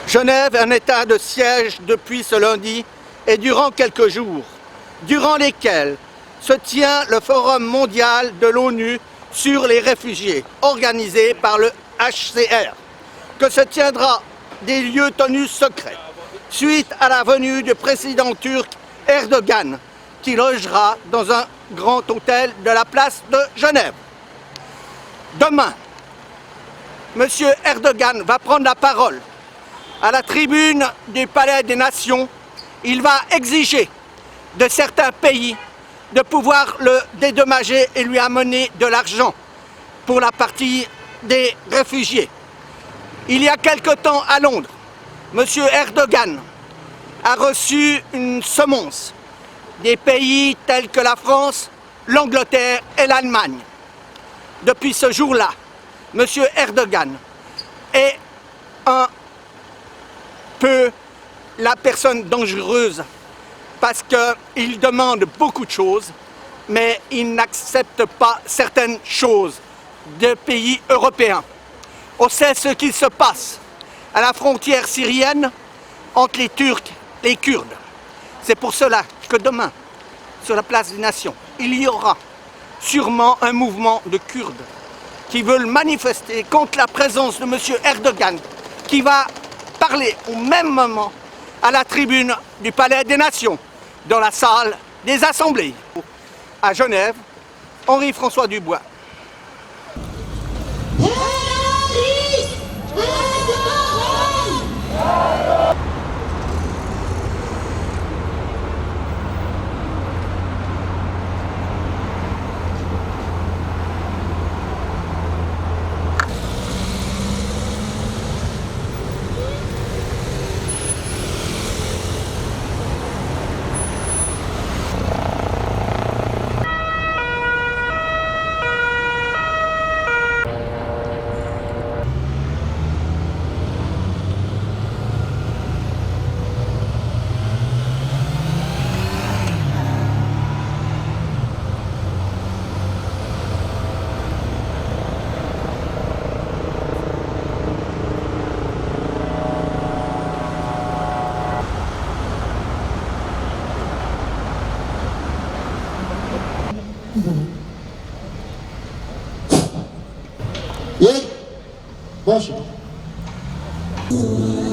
Genève est en état de siège depuis ce lundi et durant quelques jours, durant lesquels se tient le Forum mondial de l'ONU sur les réfugiés, organisé par le HCR, que se tiendra des lieux tenus secrets, suite à la venue du président turc Erdogan, qui logera dans un grand hôtel de la place de Genève. Demain, M. Erdogan va prendre la parole à la tribune du Palais des Nations. Il va exiger de certains pays de pouvoir le dédommager et lui amener de l'argent pour la partie des réfugiés. Il y a quelque temps à Londres, M. Erdogan a reçu une semonce des pays tels que la France, l'Angleterre et l'Allemagne. Depuis ce jour-là, M. Erdogan est un peu la personne dangereuse parce qu'il demande beaucoup de choses, mais il n'accepte pas certaines choses des pays européens. On sait ce qui se passe à la frontière syrienne entre les Turcs et les Kurdes. C'est pour cela que demain, sur la place des Nations, il y aura sûrement un mouvement de Kurdes qui veulent manifester contre la présence de M. Erdogan, qui va parler au même moment à la tribune du Palais des Nations, dans la salle des assemblées. À Genève, Henri-François Dubois.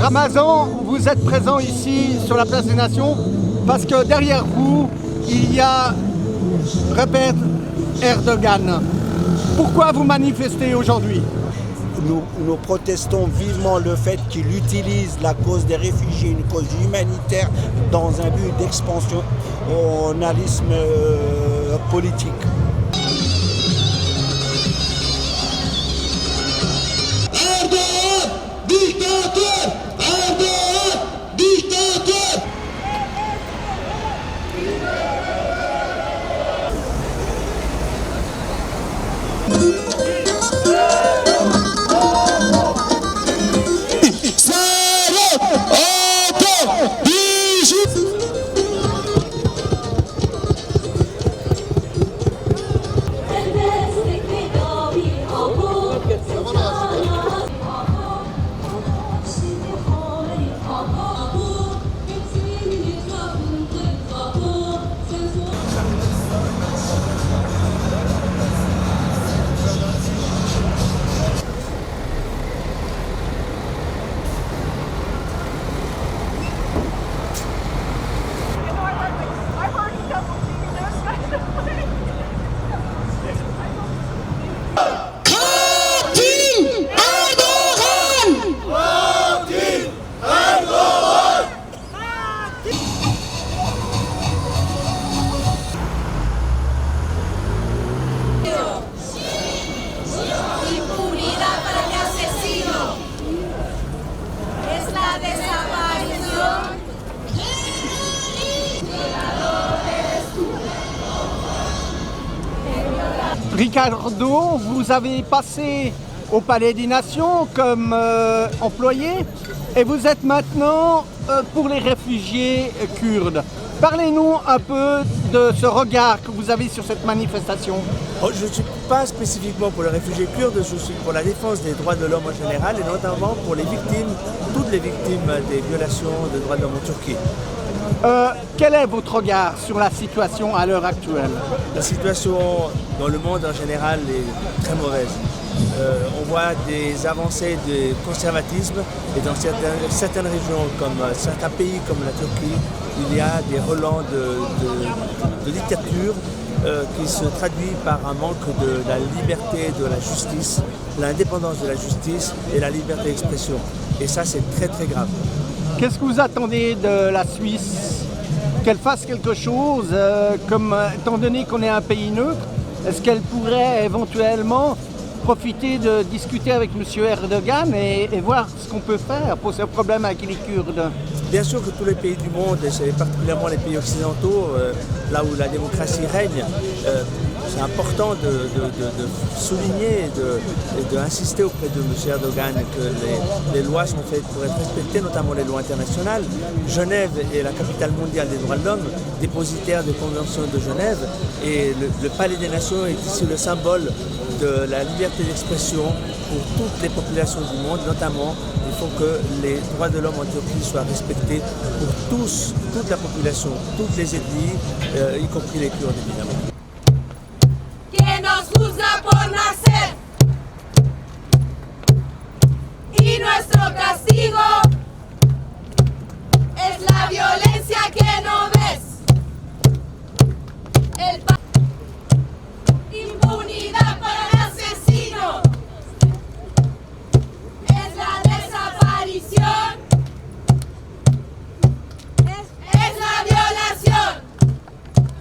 Ramazan, vous êtes présent ici sur la place des Nations parce que derrière vous, il y a Recep Erdogan. Pourquoi vous manifestez aujourd'hui ? Nous protestons vivement le fait qu'il utilise la cause des réfugiés, une cause humanitaire, dans un but d'expansionnalisme politique. Ricardo, vous avez passé au Palais des Nations comme employé et vous êtes maintenant pour les réfugiés kurdes. Parlez-nous un peu de ce regard que vous avez sur cette manifestation. Je suis pas spécifiquement pour les réfugiés kurdes, je suis pour la défense des droits de l'homme en général et notamment pour les victimes, toutes les victimes des violations des droits de l'homme en Turquie. Quel est votre regard sur la situation à l'heure actuelle? La situation dans le monde en général est très mauvaise. On voit des avancées de conservatisme et dans certaines régions, comme certains pays comme la Turquie, il y a des relents de dictature qui se traduit par un manque de la liberté de la justice, l'indépendance de la justice et la liberté d'expression. Et ça, c'est très très grave. Qu'est-ce que vous attendez de la Suisse? Qu'elle fasse quelque chose, étant donné qu'on est un pays neutre, est-ce qu'elle pourrait éventuellement profiter de discuter avec M. Erdogan et voir ce qu'on peut faire pour ce problème avec les Kurdes? Bien sûr que tous les pays du monde, et c'est particulièrement les pays occidentaux, là où la démocratie règne, c'est important de souligner et d'insister auprès de M. Erdogan que les lois sont faites pour être respectées, notamment les lois internationales. Genève est la capitale mondiale des droits de l'homme, dépositaire des conventions de Genève, et le Palais des Nations est ici le symbole de la liberté d'expression pour toutes les populations du monde, notamment il faut que les droits de l'homme en Turquie soient respectés pour tous, toute la population, toutes les ethnies, y compris les Kurdes évidemment. Que nos juzga por nacer y nuestro castigo es la violencia que no ves. Impunidad para el asesino es la desaparición, es la violación.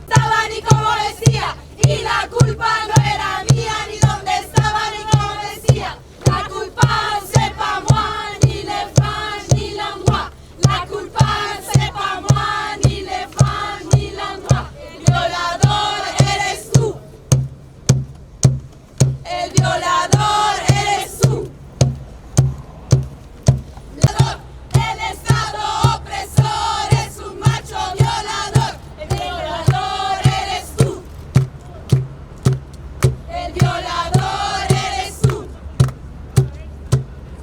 Estaba ni como decía, y la culpa no era mía, ni dónde estaba ni como decía. La culpa c'est pas moi, ni les femmes, ni l'endroit. La culpa c'est pas moi, ni les femmes, ni l'endroit. El violador eres tú. El violador eres tú. El Estado opresor es un macho violador. El violador eres tú. El violador eres tú.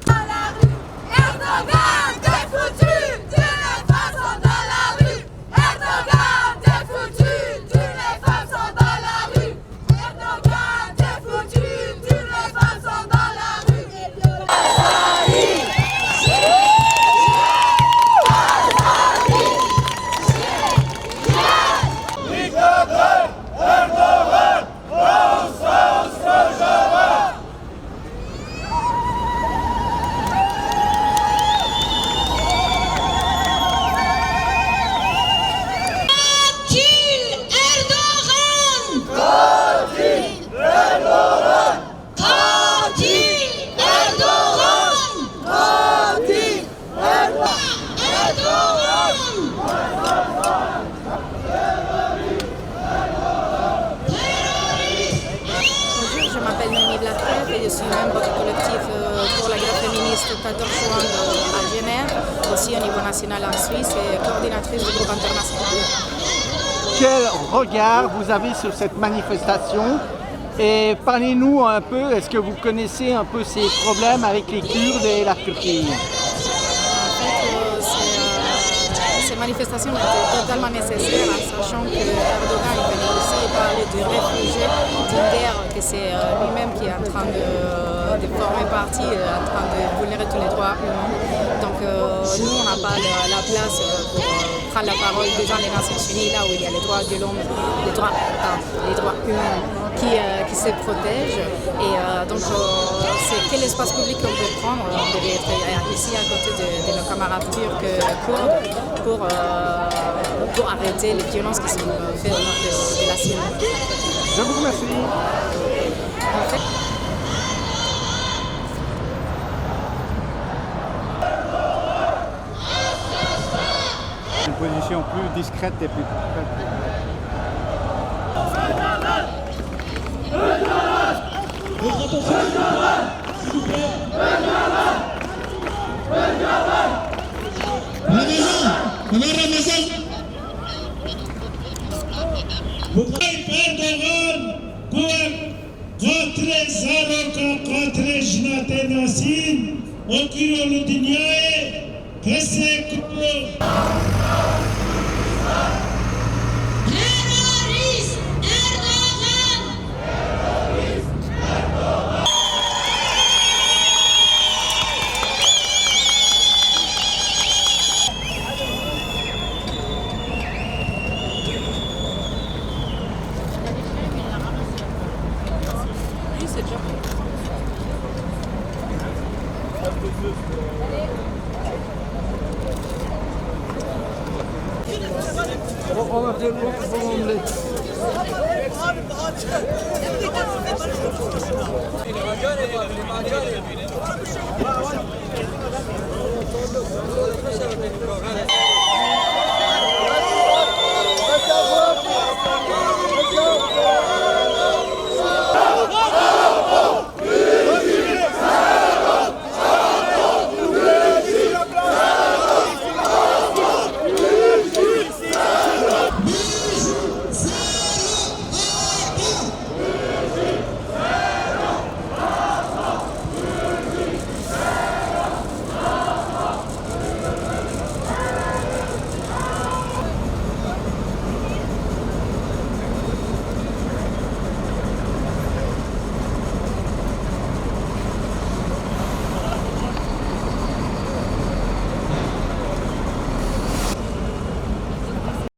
Dans la rue, Erdogan, t'es foutu, tu les femmes sont dans la rue. Erdogan, t'es foutu, tu les femmes sont dans la rue. Erdogan, t'es foutu, tu les femmes sont dans la rue. Bonjour, je m'appelle Noémie Blatter et je suis membre du collectif pour la grève féministe 14 juin à Genève, aussi au niveau national en Suisse et coordinatrice du groupe international. Quel regard vous avez sur cette manifestation? Et parlez-nous un peu, est-ce que vous connaissez un peu ces problèmes avec les Kurdes et la Turquie? En fait, ces manifestations étaient totalement nécessaires, en sachant que Erdogan est venu ici parler du réfugié, d'une guerre que c'est lui-même qui est en train de former partie, en train de vulnérer tous les droits humains. Donc nous, on n'a pas la place pour prendre la parole devant les Nations Unies, là où il y a les droits de l'homme, les droits humains qui se protègent. Et donc, c'est quel espace public qu'on peut prendre? On devait être ici à côté de nos camarades turcs kurdes pour arrêter les violences qui sont faites au nord de la Syrie. Je vous remercie. En fait, Une position plus discrète et plus discrète. Erdogan, tena sin okiro lutinyae keseko